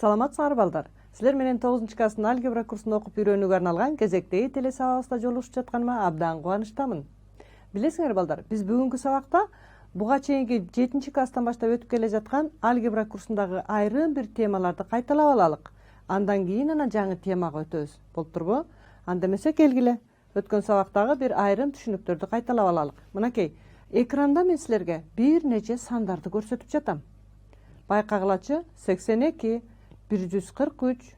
Саламатсыңар балдар. Силер менен 9 класстын алгебра курсун окуп үйрөнүүгө арналган кезектеги теле сабагыбызда жолугушуп жатканыма абдан кубанычтамын. Билесиңер балдар, биз бүгүнкү сабакта буга чейинки 7 класстан баштап өтүп келе жаткан алгебра курсундагы айрым бир темаларды кайталап алалык. Андан кийин жаңы темага өтөбүз. Болуп турбу? Анда эмесе келгиле. Өткөн сабактагы бир айрым түшүнүктөрдү кайталап алалык. Мынакей, экранда мен силерге бир нече сандарды көрсөтүп жатам. Байкагылачы 82, 143,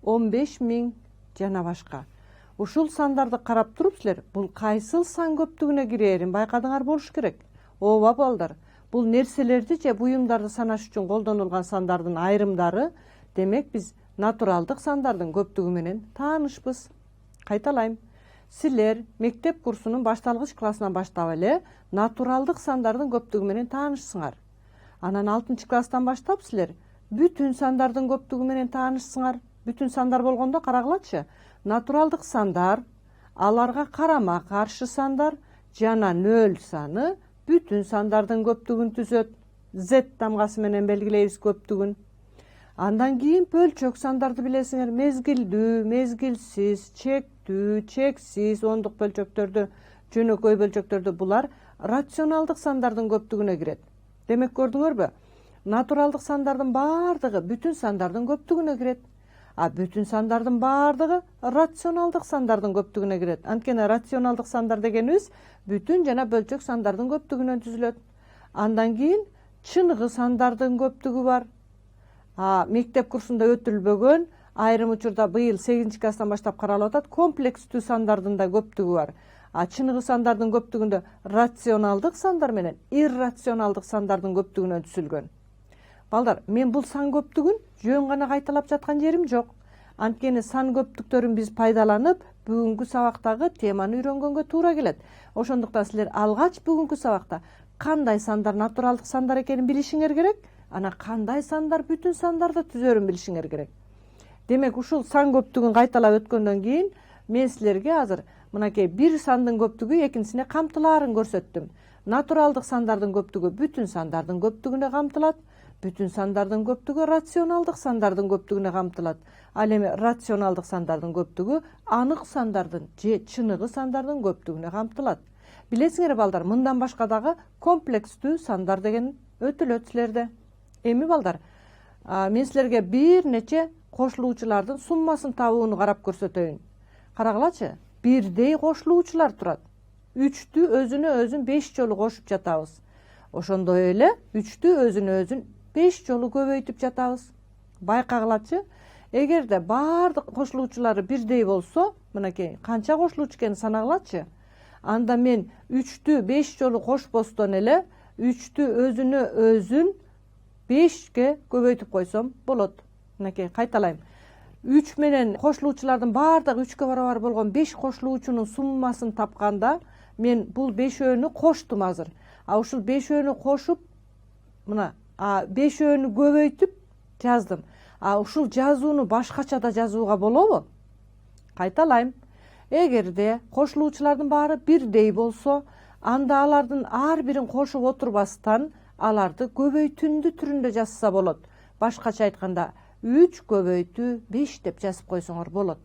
15.000 жана башка. Ушул сандарды карап туруп силер бул кайсыл сан көптүгүнө кирээрин байкадыңар болуш керек. Ооба балдар, бул нерселерди же буюмдарды санаш үчүн колдонулган сандардын айрымдары. Демек биз натуралдык сандардын көптүгү менен таанышпыз. Кайталайм. Силер мектеп курсунун башталгыч классынан баштап эле натуралдык сандардын көптүгү менен таанышсыңар. Анан 6 класстан баштап силер бүтүн сандардын көптүгү менен таанышсыңар. Бүтүн сандар болгондо карагылачы. Натуралдык сандар, аларга карама каршы сандар жана 0 саны бүтүн сандардын көптүгүн түзөт. Z тамгасы менен белгилейбиз көптүгүн. Андан кийин бөлчөк сандарды билесиңер. Мезгилдүү, мезгилсиз, чектүү, чексиз, ондук бөлчөктөрдү, жөнөкөй бөлчөктөрдү булар рационалдык сандардын көптүгүнө кирет. Демек көрдүңөрбү? Натуралдык сандардын баардыгы бүтүн сандардын көптүгүнө кирет. А бүтүн сандардын баардыгы рационалдык сандардын көптүгүнө кирет. Анткени рационалдык сандар дегенибиз бүтүн жана бөлчөк сандардын көптүгүнөн түзүлөт. Андан кийин чыныгы сандардын көптүгү бар. Мектеп курсунда өтүлбөгөн, айрым учурда быйыл 8 класстан баштап каралып атат, комплекстүү сандардын да көптүгү бар. Чыныгы сандардын көптүгүндө рационалдык сандар менен иррационалдык сандардын көптүгүнөн түзүлгөн. Балдар, мен бул сан көптүгүн жөн гана кайталап жаткан жерим жок. Анткени сан көптүктөрүн биз пайдаланып, бүгүнкү сабактагы теманы үйрөнгөнгө туура келет. Ошондуктан силер алгач бүгүнкү сабакта кандай сандар натуралдык сандар экенин билишиңер керек, ана кандай сандар бүтүн сандарды түзөрүн билишиңер керек. Демек, ушул сан көптүгүн кайталап өткөндөн кийин мен силерге азыр мынакей бир сандын көптүгү экинчисине камтылаарын көрсөттүм. Натуралдык сандардын көптүгү бүтүн сандардын көптүгүнө камтылат. Бүтүн сандардын көптүгү рационалдык сандардын көптүгүнө камтылат. Ал эми рационалдык сандардын көптүгү анык сандардын же чыныгы сандардын көптүгүнө камтылат. Билесиңер балдар, мындан башка дагы комплекстүү сандар деген өтүлөт силерде. Эми балдар, мен силерге бир нече кошулуучулардын суммасын табууну карап көрсөтөйүн. Карагылачы, бирдей кошулуучулар турат. 3тү өзүнө өзүн 5 жолу кошуп жатабыз. Ошондой эле 3тү өзүнө өзүн 5 жолу көбөйтүп жатабыз. Байкагылачы, эгерде баардык кошулуучулары бирдей болсо, мынакей канча кошулуучу экенин санагылачы. Анда мен 3тү 5 жолу кошпостон эле 3тү өзүнө өзүн 5ке көбөйтүп койсом болот. Мынакей кайталайм. 3 менен кошулуучулардын баардыгы 3кө барабар болгон 5 кошулуучунун суммасын тапканда мен бул 5өөнү коштум азыр. Ушул 5өөнү кошуп, мына 5өөнү көбөйтүп жаздым. Ушул жазууну башкача да жазууга болобу? Кайталайм. Эгерде кошулуучулардын баары бирдей болсо, анда алардын ар бирин кошуп отурбастан аларды көбөйтүндү түрүндө жазса болот. Башкача айтканда 3 көбөйтүү 5 деп жазып койсоңор болот.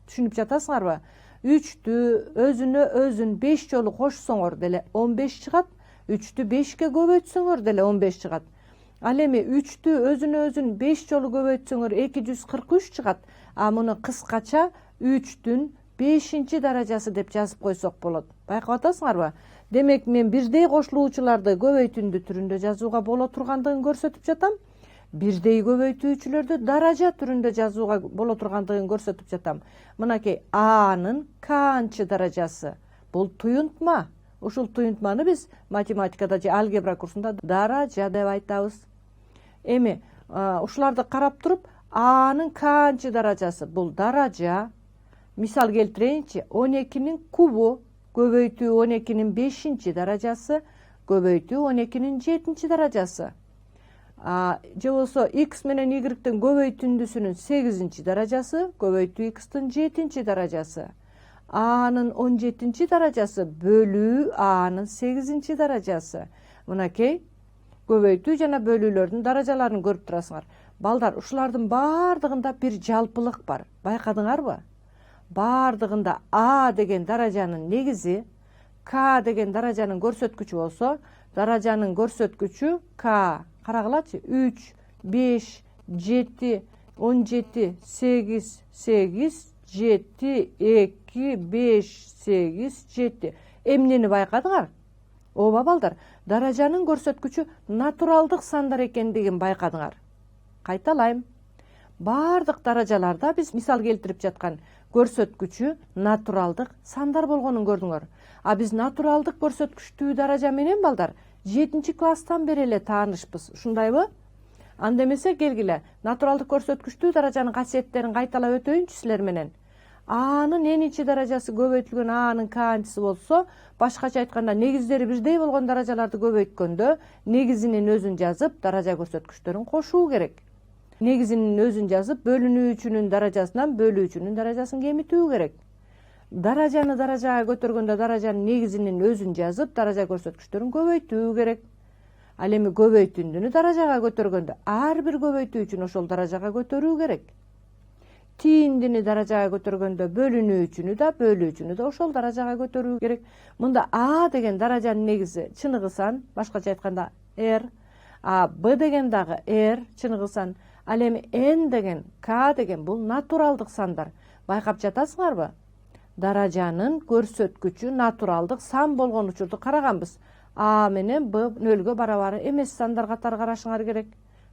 Түшүнүп жатасыңарбы? 3тү өзүнө өзүн 5 жолу кошсоңор деле 15 чыгат, 3тү 5ке көбөйтсөңөр деле 15 чыгат. Ал эми 3тү өзүнө өзүн 5 жолу көбөйтсөңөр 243 чыгат. Муну кыскача 3түн 5 даражасы деп жазып койсок болот. Байкап атасыңарбы? Демек, мен бирдей кошулуучуларды көбөйтүндү түрүндө жазууга боло тургандыгын көрсөтүп жатам. Бирдей көбөйтүүчүлөрдү даража түрүндө жазууга боло тургандыгын көрсөтүп жатам. Мынакей анын канчы даражасы. Бул туюнтма. Ушул туюнтманы биз математикада же алгебра курсунда даража деп айтабыз. Эми ушуларды карап туруп, анын канчы даражасы? Бул даража. Мисал келтирейинчи, 12-нин кубу көбөйтүү 12-нин 5 даражасы, көбөйтүү 12-нин 7 даражасы. Же болсо x менен y-тин көбөйтүндүсүнүн 8 даражасы, көбөйтүү x-тин 7 даражасы. Анын 17 даражасы бөлүү анын 8 даражасы. Мынакей көбөйтүү жана бөлүүлөрдүн даражаларын көрүп турасыңар. Балдар, ушулардын баардыгында бир жалпылык бар. Байкадыңарбы? Баардыгында А деген даражанын негизи, К деген даражанын көрсөткүчү болсо, даражанын көрсөткүчү К. Карагылачы, 3, 5, 7, 17, 8, 8, 7, 2, 5, 8, 7. Эмнени байкадыңар? Ооба балдар, даражанын көрсөткүчү натуралдык сандар экендигин байкадыңар. Кайталайм. Баардык даражаларда биз мисал келтирип жаткан көрсөткүчү натуралдык сандар болгонун көрдүңөр. А биз натуралдык көрсөткүчтүү даража менен балдар 7-класстан бери эле таанышпыз. Ушундайбы? Анда эмесе келгиле, натуралдык көрсөткүчтүү даражанын касиеттерин кайталап өтөйүнчү силер менен. Анын n-чи даражасы көбөйтүлгөн Анын k-чысы болсо, башкача айтканда негиздери бирдей болгон даражаларды көбөйткөндө негизинин өзүн жазып, даража көрсөткүчтөрүн кошуу керек. Негизинин өзүн жазып, бөлүнүүчүнүн даражасынан бөлүүчүнүн даражасын кемитүү керек. Даражаны даражага көтөргөндө даражанын негизинин өзүн жазып, даража көрсөткүчтөрүн көбөйтүү керек. Ал эми көбөйтүндүнү даражага көтөргөндө ар бир көбөйтүүчүн ошол даражага көтөрүү керек. Тийиндини даражага көтөргөндө бөлүнүүчүнү да ошол даражага көтөрүү керек. Мында А деген даражанын негизи чыныгы сан, башкача айтканда R, а Б деген дагы R чыныгы сан. Ал эми N деген, K деген бул натуралдык сандар. Байкап жатасыңарбы? Даражанын көрсөткүчү натуралдык сан болгон учурду караганбыз. А менен Б нөлгө барабар эмес сандар катары карашыңар керек.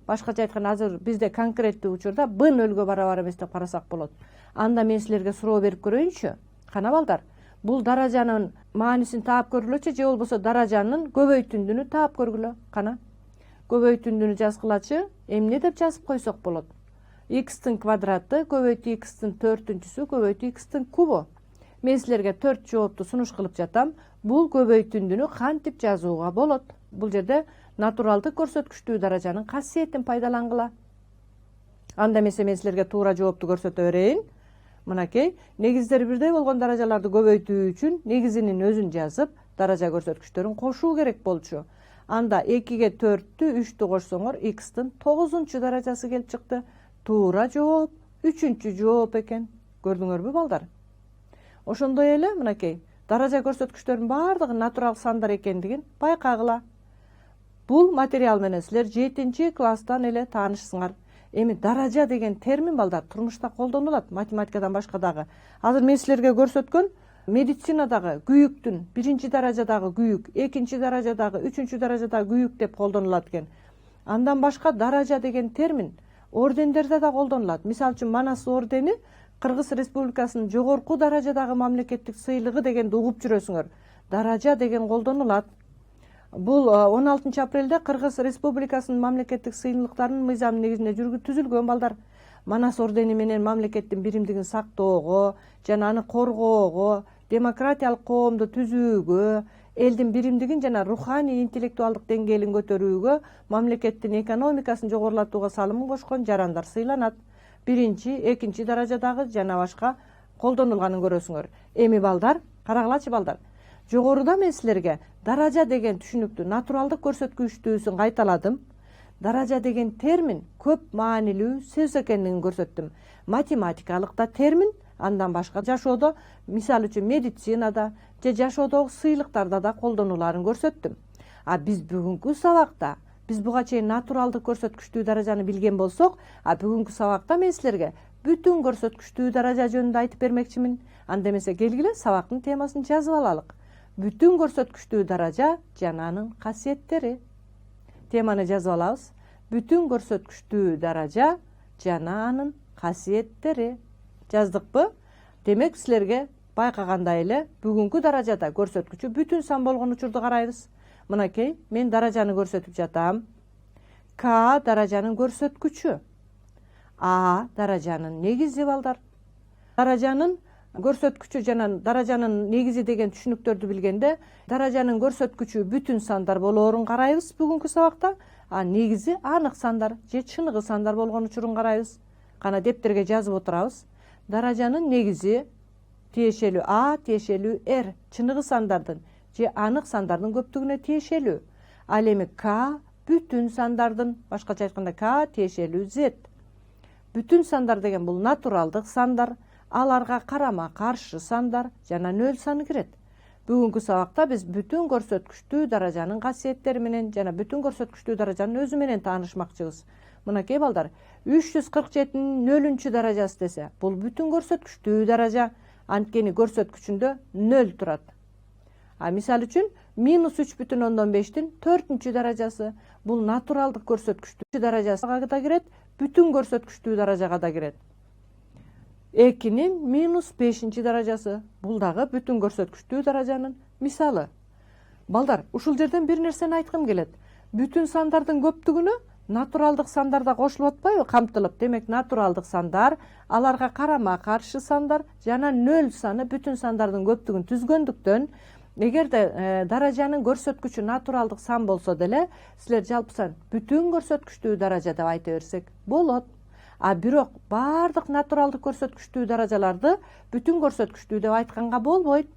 Башкача айтканда азыр бизде конкреттүү учурда Б нөлгө барабар эмес деп карасак болот. Анда мен силерге суроо берип көрөйүнчү. Кана балдар, бул даражанын маанисин таап көргүлөчү, же болбосо даражанын көбөйтүндүнү таап көргүлө. Кана көбөйтүндүнү жазгылачы, эмне деп жазып койсок болот? X-тин квадраты көбөйтүү X-тин 4-сү көбөйтүү X-тин кубу. Мен силерге 4 жоопту сунуш кылып жатам. Бул көбөйтүндүнү кантип жазууга болот? Бул жерде натуралдык көрсөткүчтүү даражанын касиетин пайдалангыла. Анда эмесе мен силерге туура жоопту көрсөтө берейин. Мынакей, негиздери бирдей болгон даражаларды көбөйтүү үчүн негизинин өзүн жазып, даража көрсөткүчтөрүн кошуу керек болчу. Анда 2-ге 4-тү 3-тү кошсоңор X-тин 9-чу даражасы келип чыкты. Туура жооп 3-чү жооп экен. Көрдүңөрбү балдар? Ошондой эле мынакей, даража көрсөткүчтөрдүн баардыгы натурал сандар экендигин байкагыла. Бул материал менен силер 7-класстан эле таанышсыңар. Эми даража деген термин балдар турмушта колдонулат, математикадан башка дагы. Азыр мен силерге көрсөткөн медицинадагы күйүктүн 1-даражадагы күйүк, 2-даражадагы, 3-даражадагы күйүк деп колдонулат экен. Андан башка даража деген термин ордендерде да колдонулат. Мисалы үчүн Манас ордени Кыргыз Республикасынын жогорку даражадагы мамлекеттик сыйлыгы дегенди угуп жүрөсүңөр. Даража деген колдонулат. Бул 16 апрелде Кыргыз Республикасынын мамлекеттик сыйлыктарынын мыйзамы негизинде түзүлгөн балдар. Манас ордени менен мамлекеттин биримдигин сактоого, жана аны коргоого, демократиялык коомду түзүүгө, элдин биримдигин жана руханий интеллектуалдык деңгээлин көтөрүүгө, мамлекеттин экономикасын жогорулатууга салымын кошкон жарандар сыйланат. 1-2 даражадагы жана башка колдонулганын көрөсүңөр. Эми балдар, карагылачы балдар. Жогоруда мен силерге даража деген түшүнүктү, натуралдык көрсөткүчтүүсүн кайталадым. Даража деген термин көп маанилүү сөз экендигин көрсөттүм. Математикалык да термин, андан башка жашоодо, мисалы үчүн медицинада же жашоодогу сыйлыктарда да колдонуларын көрсөттүм. А биз бүгүнкү сабакта биз буга чейин натуралдык көрсөткүчтүү даражаны билген болсок, а бүгүнкү сабакта мен силерге бүтүн көрсөткүчтүү даража жөнүндө айтып бермекчимин. Анда эмесе келгиле сабактын темасын жазып алалык. Бүтүн көрсөткүчтүү даража жана анын касиеттери. Теманы жазып алабыз. Бүтүн көрсөткүчтүү даража жана анын касиеттери. Жаздыкпы? Демек силерге байкагандай эле бүгүнкү даражада көрсөткүчү бүтүн сан болгон учурду карайбыз. Мынакей, мен даражаны көрсөтүп жатам. К даражанын көрсөткүчү. А даражанын негизи балдар. Даражанын көрсөткүчү жана даражанын негизи деген түшүнүктөрдү билгенде, даражанын көрсөткүчү бүтүн сандар болоорун карайбыз бүгүнкү сабакта, а негизи анык сандар же чыныгы сандар болгон учурун карайбыз. Кана дептерге жазып отурабыз. Даражанын негизи тиешелүү А, тиешелүү R, чыныгы сандардын же анык сандардын көптүгүнө тиешелүү. Ал эми К бүтүн сандардын, башкача айтканда k тиешелүү z. Бүтүн сандар деген бул натуралдык сандар, аларга карама каршы сандар жана нөл саны кирет. Бүгүнкү сабакта биз бүтүн көрсөткүчтүү даражанын касиеттери менен жана бүтүн көрсөткүчтүү даражанын өзү менен таанышмакчыбыз. Мынакей балдар, 347-нин нөлүнчү даражасы десе, бул бүтүн көрсөткүчтүү даража, анткени көрсөткүчүндө нөл турат. Мисалы үчүн, -3,5-тин 4-чү даражасы, бул натуралдык көрсөткүчтүү даражага да кирет, бүтүн көрсөткүчтүү даражага да кирет. 2-нин -5-чи даражасы, бул дагы бүтүн көрсөткүчтүү даражанын мисалы. Балдар, ушул жерден бир нерсени айткым келет. Бүтүн сандардын көптүгүнө натуралдык сандар да кошулуп атпайбы, камтылып. Демек, натуралдык сандар, аларга карама каршы сандар жана нөл саны бүтүн сандардын көптүгүн түзгөндүктөн, эгерде даражанын көрсөткүчү натуралдык сан болсо деле, силер жалпысан бүтүн көрсөткүчтүү даража деп айта берсек болот. Бирок баардык натуралдык көрсөткүчтүү даражаларды бүтүн көрсөткүчтүү деп айтканга болбойт.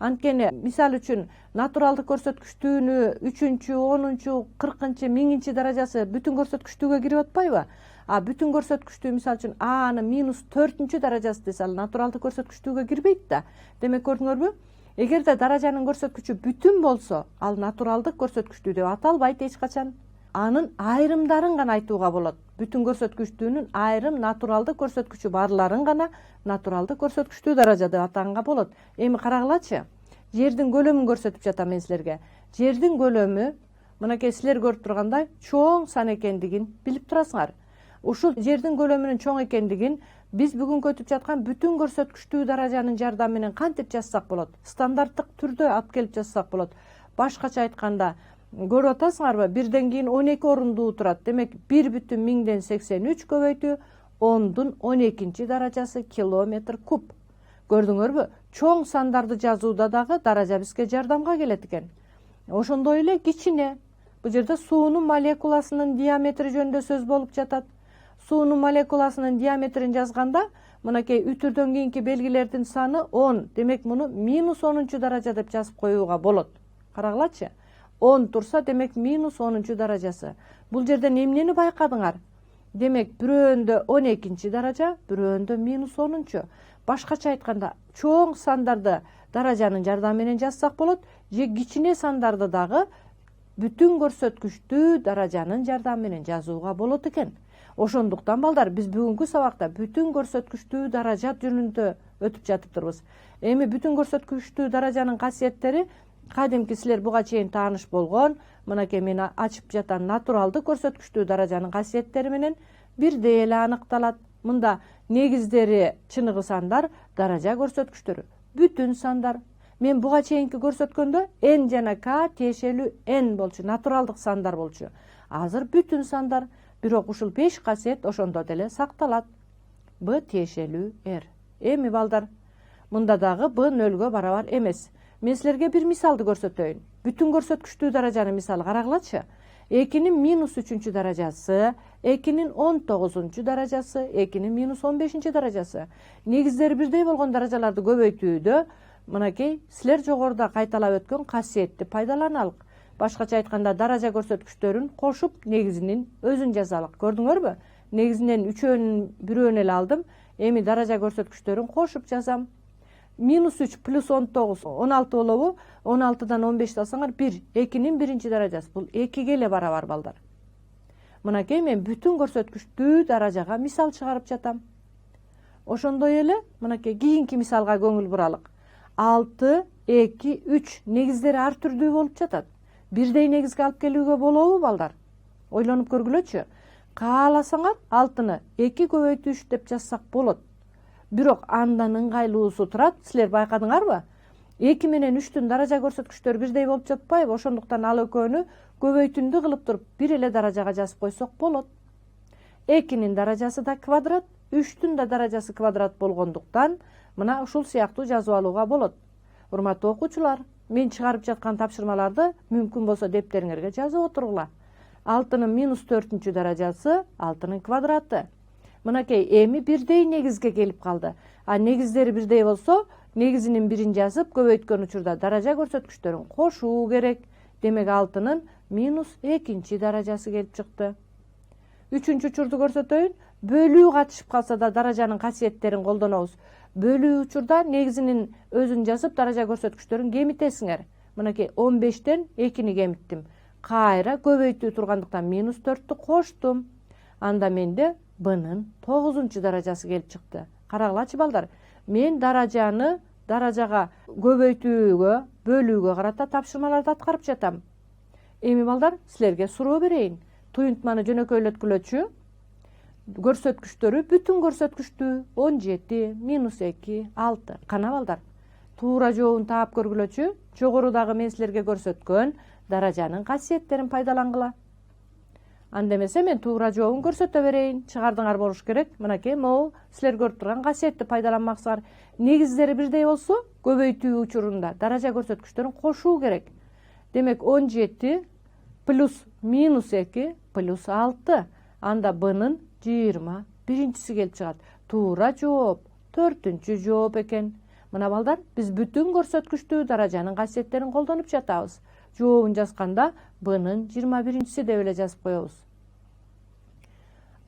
Анткени, мисалы үчүн, натуралдык көрсөткүчтүүнү 3-чү, 10-чу, 40-чы, 1000-чи даражасы бүтүн көрсөткүчтүүгө кирип атпайбы? Бүтүн көрсөткүчтүү, мисалы үчүн, анын -4-чү даражасы десе, ал натуралдык көрсөткүчтүүгө кирбейт да. Демек, көрдүңөрбү? Эгерде даражанын көрсөткүчү бүтүн болсо, ал натуралдык көрсөткүчтүү деп аталбайт эч качан. Анын айрымдарын гана айтууга болот. Бүтүн көрсөткүчтүүнүн айрым натуралдык көрсөткүчү барларын гана натуралдык көрсөткүчтүү даража деп атаганга болот. Эми карагылачы. Жердин көлөмүн көрсөтүп жатам мен силерге. Жердин көлөмү, мынакей силер көрүп тургандай, чоң сан экендигин билип турасыңар. Ушул жердин көлөмүнүн чоң экендигин биз бүгүн өтүп жаткан бүтүн көрсөткүчтүү даражанын жардамы менен кантип жазсак болот? Стандарттык түрдө алып келип жазсак болот. Башкача айтканда, көрүп атасыңарбы? 1ден кийин 12 орундуу турат. Демек, 1,1083 көбөйтүү 10-дун 12-чи даражасы километр куб. Көрдүңөрбү? Чоң сандарды жазууда дагы даража бизге жардамга келет экен. Ошондой эле кичине. Бул жерде суунун молекуласынын диаметри жөнүндө сөз болуп жатат. Суунун молекуласынын диаметрин жазганда, мынакей үтүрдөн кийинки белгилердин саны 10. Демек, муну -10-чу даража деп жазып коюуга болот. Карагылачы. 10 турса, демек, -10-чу даражасы. Бул жерден эмнени байкадыңар? Демек, бирөөндө 12-чи даража, бирөөндө -10-чу. Башкача айтканда, чоң сандарды даражанын жардамы менен жазсак болот, же кичине сандарды дагы бүтүн көрсөткүчтүү даражанын жардамы менен жазууга болот экен. Ошондуктан, балдар, биз бүгүнкү сабакта бүтүн көрсөткүчтүү даража жөнүндө өтүп жатыптырбыз. Эми бүтүн көрсөткүчтүү даражанын касиеттери кадимки силер буга чейин тааныш болгон, мынакей мен ачып жатам натуралдык көрсөткүчтүү даражанын касиеттери менен бирдей эле аныкталат. Мында негиздери чыныгы сандар, даража көрсөткүчтөрү, бүтүн сандар. Мен буга чейинки көрсөткөндө n жана k тиешелүү n болчу, натуралдык сандар болчу. Азыр бүтүн сандар, бирок ушул 5 касиет ошондо деле сакталат. b тиешелүү r. Эми балдар, мында дагы b нөлгө барабар эмес. Мен силерге бир мисалды көрсөтөйүн. Бүтүн көрсөткүчтүү даражанын мисалы карагылачы. 2-нин -3-чү даражасы, 2-нин 19-чу даражасы, 2-нин -15-чи даражасы. Негиздери бирдей болгон даражаларды көбөйтүүдө, мынакей силер жогоруда кайталап өткөн касиетти пайдаланалык. Башкача айтканда, даража көрсөткүчтөрүн кошуп, негизинин өзүн жазалык. Көрдүңөрбү? Негизинен үчөөнүн бирөөнү эле алдым. Эми даража көрсөткүчтөрүн кошуп жазам. -3 плюс 19, 16 болобу? 16дан 15 алсаңар 1. 2-нин 1-чи даражасы. Бул 2ге эле барабар, балдар. Мынакей мен бүтүн көрсөткүчтүү даражага мисал чыгарып жатам. Ошондой эле, мынакей кийинки мисалга көңүл буралык. 6, 2, 3 негиздери ар түрдүү болуп жатат. Бирдей негизге алып келүүгө болобу, балдар? Ойлонуп көргүлөчү. Кааласаңар 6-ны 2 көбөйтүү 3 деп жазсак болот. Бирок андан ыңгайлуусу турат, силер байкадыңарбы? 2 менен 3-түн даража көрсөткүчтөрү бирдей болуп жатпайбы? Ошондуктан ал экөөнү көбөйтүндү кылып туруп бир эле даражага жазып койсок болот. 2-нин даражасы да квадрат, 3-түн да даражасы квадрат болгондуктан, мына ушул сыяктуу жазып алууга болот. Урматтуу окуучулар, мен чыгарып жаткан тапшырмаларды мүмкүн болсо дептериңерге жазып отургула. 6-нын -4-чү даражасы 6-нын квадраты. Мынакей эми бирдей негизге келип калды. Негиздери бирдей болсо, негизинин бирин жазып, көбөйткөн учурда даража көрсөткүчтөрүн кошуу керек. Демек 6-нын минус экинчи даражасы келип чыкты. Үчүнчү учурду көрсөтөйүн. Бөлүү катышып калса да даражанын касиеттерин колдонобуз. Бөлүү учурда негизинин өзүн жазып, даража көрсөткүчтөрүн кемитесиңер. Мынакей 15тен 2-ни кемиттим. Кайра көбөйтүү тургандыктан минус 4-тү коштум. Анда менде бнын 9-чу даражасы келип чыкты. Карагылачы балдар, мен даражага көбөйтүүгө, бөлүүгө карата тапшырмаларды аткарып жатам. Эми балдар, силерге суроо берейин. Туюнтманы жөнөкөйлөткүлөчү. Көрсөткүчтөрү бүтүн көрсөткүчтүү 17, минус 2, 6. Кана балдар. Туура жообун таап көргүлөчү. Жогорудагы мен силерге көрсөткөн даражанын касиеттерин пайдалангыла. Анда эмесе мен туура жообун көрсөтө берейин. Чыгардыңар болуш керек. Мынакей могу силер көрүп турган касиетти пайдаланмаксыңар. Негиздери бирдей болсо, көбөйтүү учурунда даража көрсөткүчтөрүн кошуу керек. Демек 17 плюс минус 2 плюс 6. Анда бнын 21-си келип чыгат. Туура жооп 4-чү жооп экен. Мына балдар, биз бүтүн көрсөткүчтүү даражанын касиеттерин колдонуп жатабыз. Жообун жазганда бнын 21-си деп эле жазып коебуз.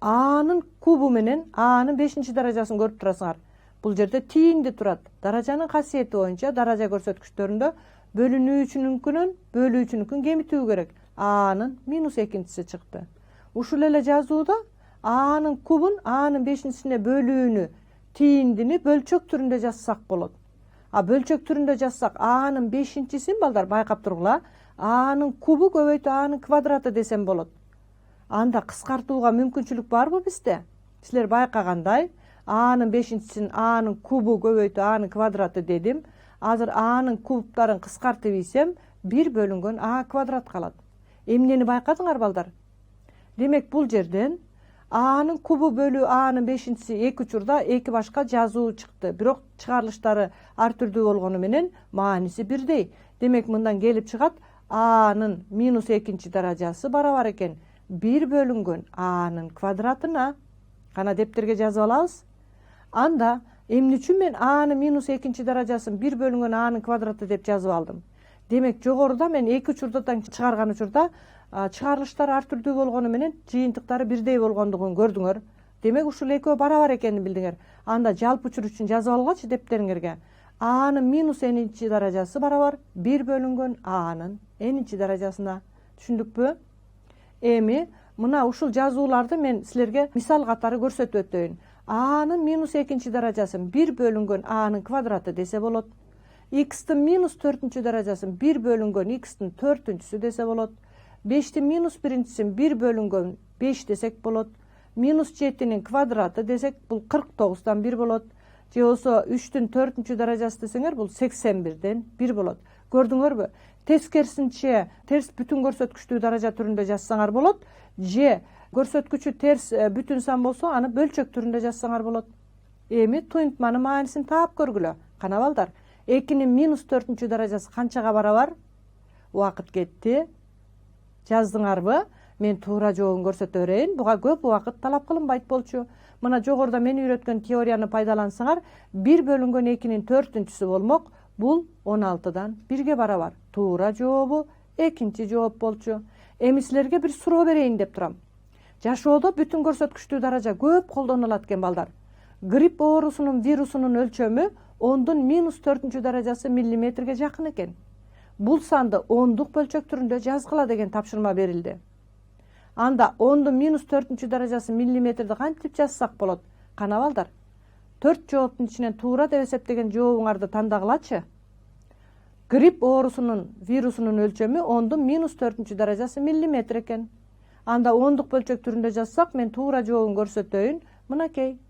Анын кубу менен анын 5-чи даражасын көрүп турасыңар. Бул жерде тиинди турат. Даражанын касиети боюнча даража көрсөткүчтөрүндө бөлүүчүнүкүн кемитүү керек. Анын минус 2-си чыкты. Ушул эле жазууда анын кубун анын 5-сине бөлүүнү, тииндини бөлчөк түрүндө жазсак болот. Бөлчөк түрүндө жазсак, анын 5-син балдар байкап тургула, анын кубу көбөйтүү анын квадраты десем болот. Анда кыскартууга мүмкүнчүлүк барбы бизде? Силер байкагандай, анын 5-син анын кубу көбөйтүү анын квадраты дедим. Азыр анын кубтарын кыскартып ийсем, 1 бөлүнгөн а квадрат калат. Эмнени байкадыңар балдар? Демек бул жерден анын кубу бөлүү анын 5-си эки учурда эки башка жазуу чыкты. Бирок чыгарылыштары ар түрдүү болгону менен мааниси бирдей. Демек мындан келип чыгат, анын минус 2-чи даражасы барабар экен 1 бөлүнгөн анын квадратына. Кана дептерге жазып алабыз. Анда эмне үчүн мен анын минус 2-чи даражасын 1 бөлүнгөн анын квадраты деп жазып алдым? Демек жогоруда мен эки учурдан чыгарган учурда чыгарылыштары ар түрдүү болгону менен жыйынтыктары бирдей болгондугун көрдүңөр. Демек ушул экөө барабар экенин билдиңер. Анда жалпы учур үчүн жазып алгачы дептериңерге. Анын минус n-чи даражасы барабар 1 бөлүнгөн анын n-чи даражасына. Түшүндүкпү? Эми мына ушул жазууларды мен силерге мисал катары көрсөтүп өтөйүн. Анын минус 2-чи даражасын 1 бөлүнгөн анын квадраты десе болот. X'тин минус 4-чү даражасын 1 бөлүнгөн x'тин 4-чүсү десе болот. 5-тин минус 1-син 1 бөлүнгөн 5 десек болот. Минус 7-нин квадраты десек, бул 49-дан 1 болот. Же болсо 3-тин 4-чү даражасы десеңер, бул 81-ден 1 болот. Көрдүңөрбү? Тескерисинче терс бүтүн көрсөткүчтүү даража түрүндө жазсаңар болот. Же көрсөткүчү терс бүтүн сан болсо, аны бөлчөк түрүндө жазсаңар болот. Эми туюнтманын маанисин таап көргүлө. Кана балдар, 2-нин минус 4-чү даражасы канчага барабар? Убакыт кетти. Жаздыңарбы? Мен туура жообун көрсөтө берейин. Буга көп убакыт талап кылынбайт болчу. Мына жогоруда мен үйрөткөн теорияны пайдалансаңар, 1 бөлүнгөн 2-нин 4-чүсү болмок. Бул 16-дан 1-ге барабар. Туура жообу 2-чи жооп болчу. Эми силерге бир суроо берейин деп турам. Жашоодо бүтүн көрсөткүчтүү даража көп колдонулат экен балдар. Грипп оорусунун вирусунун өлчөмү 10-дун минус 4-чү даражасы миллиметрге жакын экен. Бул санды 10-дук бөлчөк түрүндө жазгыла деген тапшырма берилди. Анда 10-дун минус 4-чү даражасы миллиметрди кантип жазсак болот? Кана балдар, 4 жооптун ичинен туура деп эсептеген жообуңарды тандагылачы. Грипп оорусунун вирусунун өлчөмү 10-дун минус 4-чү даражасы миллиметр экен. Анда 10-дук бөлчөк түрүндө жазсак, мен туура жообун көрсөтөйүн. Мынакей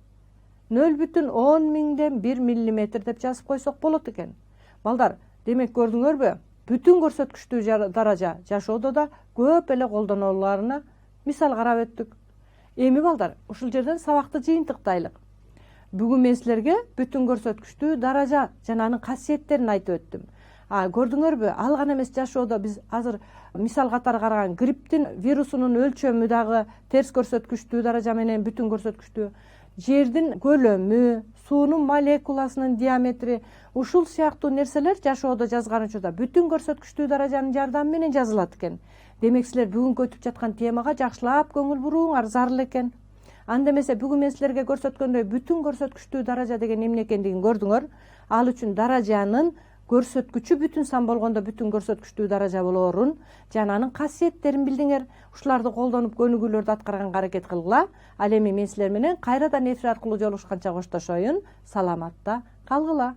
0,10 1 миллиметр деп жазып койсок болот экен. Балдар, демек көрдүңөрбү? Бүтүн көрсөткүчтүү даража жашоодо да көп эле колдонуларына мисал карап өттүк. Эми балдар, ушул жерден сабакты жыйынтыктайлык. Бүгүн мен силерге бүтүн көрсөткүчтүү даража жана анын касиеттерин айтып өттүм. Көрдүңөрбү? Ал гана эмес, жашоодо биз азыр мисал катары караган грипптин вирусунун өлчөмү дагы терс көрсөткүчтүү даража менен бүтүн көрсөткүчтүү. Жердин көлөмү, суунун молекуласынын диаметри, ушул сыяктуу нерселер жашоодо жазган учурда бүтүн көрсөткүчтүү даражанын жардамы менен жазылат экен. Демек силер бүгүнкү өтүп жаткан темага жакшылап көңүл бурууңар зарыл экен. Анда эмесе бүгүн мен силерге көрсөткөндөй бүтүн көрсөткүчтүү даража деген эмне экендигин көрдүңөр. Ал үчүн даражанын көрсөткүчү бүтүн сан болгондо бүтүн көрсөткүчтүү даража болоорун, жана анын касиеттерин билдиңер. Ушуларды колдонуп көнүгүүлөрдү аткарганга аракет кылгыла. Ал эми мен силер менен кайрадан эфир аркылуу жолугушканча коштошоюн. Саламатта калгыла.